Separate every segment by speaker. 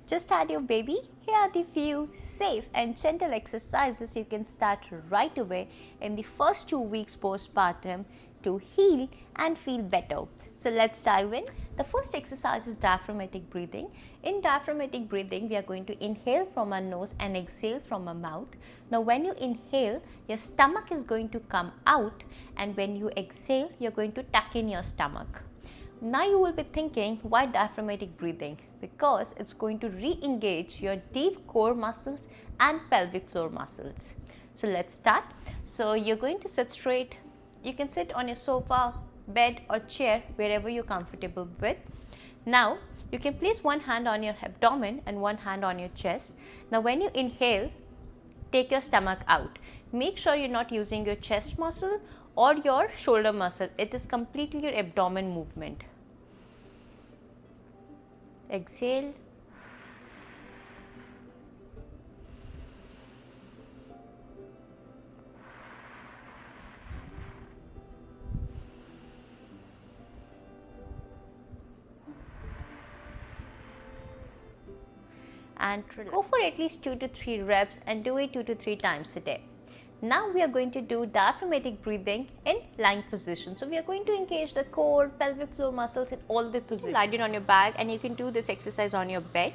Speaker 1: Just had your baby? Here are the few safe and gentle exercises you can start right away in the first 2 weeks postpartum to heal and feel better. So let's dive in. The first exercise is diaphragmatic breathing. In diaphragmatic breathing, we are going to inhale from our nose and exhale from our mouth. Now when you inhale, your stomach is going to come out, and when you exhale, you're going to tuck in your stomach. Now you will be thinking, why diaphragmatic breathing? Because it's going to re-engage your deep core muscles and pelvic floor muscles. So let's start. So you're going to sit straight. You can sit on your sofa, bed or chair, wherever you're comfortable with. Now you can place one hand on your abdomen and one hand on your chest. Now when you inhale, take your stomach out. Make sure you're not using your chest muscle or your shoulder muscle. It is completely your abdomen movement. Exhale. And go for at least 2 to 3 reps and do it 2 to 3 times a day. Now we are going to do diaphragmatic breathing in lying position. So we are going to engage the core, pelvic floor muscles in all the positions. Lie down on your back, and you can do this exercise on your bed.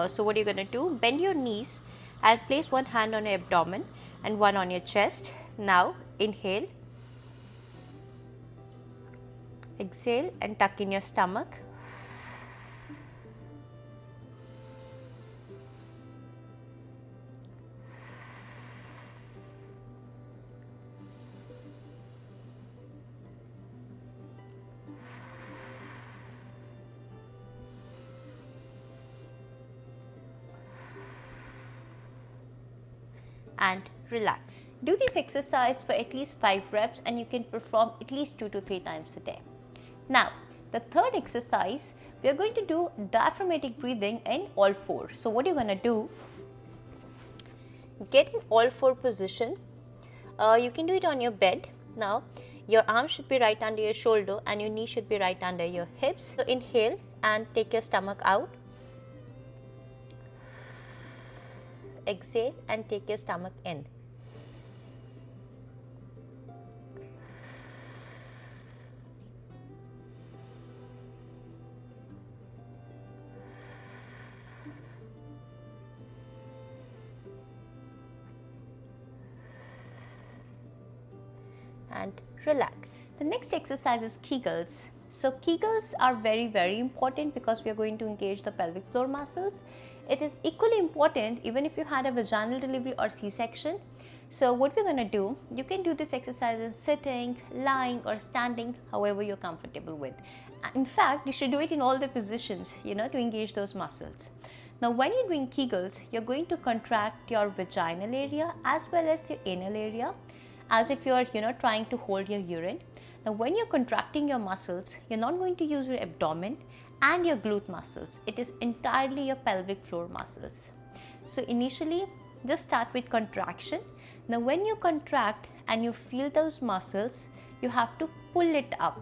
Speaker 1: So what you're going to do, bend your knees and place one hand on your abdomen and one on your chest. Now inhale, exhale and tuck in your stomach. And relax. Do this exercise for at least 5 reps, and you can perform at least 2 to 3 times a day. Now, the third exercise, we are going to do diaphragmatic breathing in all 4. So what you're going to do, get in all 4 position. You can do it on your bed. Now, your arm should be right under your shoulder and your knee should be right under your hips. So inhale and take your stomach out. Exhale and take your stomach in. And relax. The next exercise is Kegels. So Kegels are very important because we are going to engage the pelvic floor muscles. It is equally important even if you had a vaginal delivery or C-section. So what we're going to do, you can do this exercise in sitting, lying or standing, however you're comfortable with. In fact, you should do it in all the positions, to engage those muscles. Now when you're doing Kegels, you're going to contract your vaginal area as well as your anal area, as if you're trying to hold your urine. Now when you're contracting your muscles, you're not going to use your abdomen and your glute muscles. It is entirely your pelvic floor muscles. So initially, just start with contraction. Now when you contract and you feel those muscles, you have to pull it up.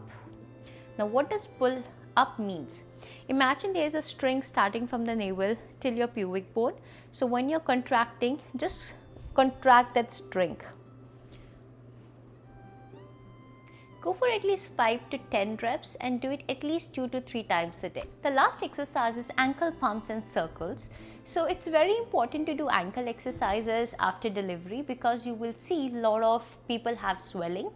Speaker 1: Now what does pull up means? Imagine there is a string starting from the navel till your pubic bone. So when you're contracting, just contract that string. Go for at least 5 to 10 reps and do it at least 2 to 3 times a day. The last exercise is ankle pumps and circles. So it's very important to do ankle exercises after delivery because you will see a lot of people have swelling.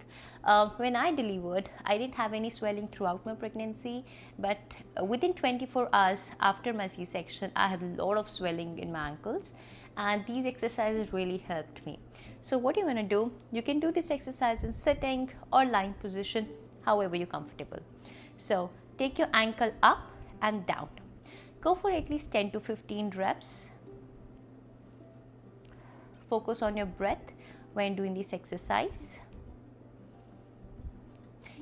Speaker 1: When I delivered, I didn't have any swelling throughout my pregnancy, but within 24 hours after my C-section, I had a lot of swelling in my ankles, and these exercises really helped me. So what you're going to do, you can do this exercise in sitting or lying position, however you're comfortable. So take your ankle up and down. Go for at least 10 to 15 reps. Focus on your breath when doing this exercise.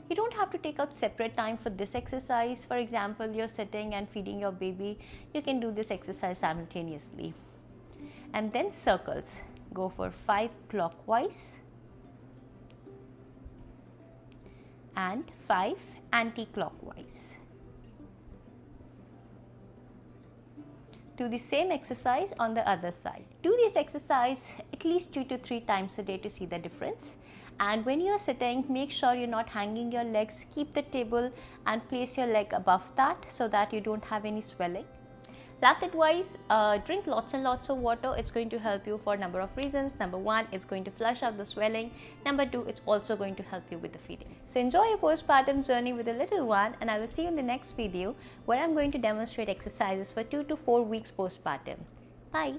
Speaker 1: You don't have to take out separate time for this exercise. For example, you're sitting and feeding your baby, you can do this exercise simultaneously. And then circles. Go for 5 clockwise and 5 anti-clockwise. do the same exercise on the other side. Do this exercise at least 2 to 3 times a day to see the difference. And when you are sitting, make sure you're not hanging your legs. Keep the table and place your leg above that so that you don't have any swelling. Last advice, drink lots and lots of water. It's going to help you for a number of reasons. Number 1, it's going to flush out the swelling. Number 2, it's also going to help you with the feeding. So enjoy your postpartum journey with a little one, and I will see you in the next video where I'm going to demonstrate exercises for 2 to 4 weeks postpartum. Bye.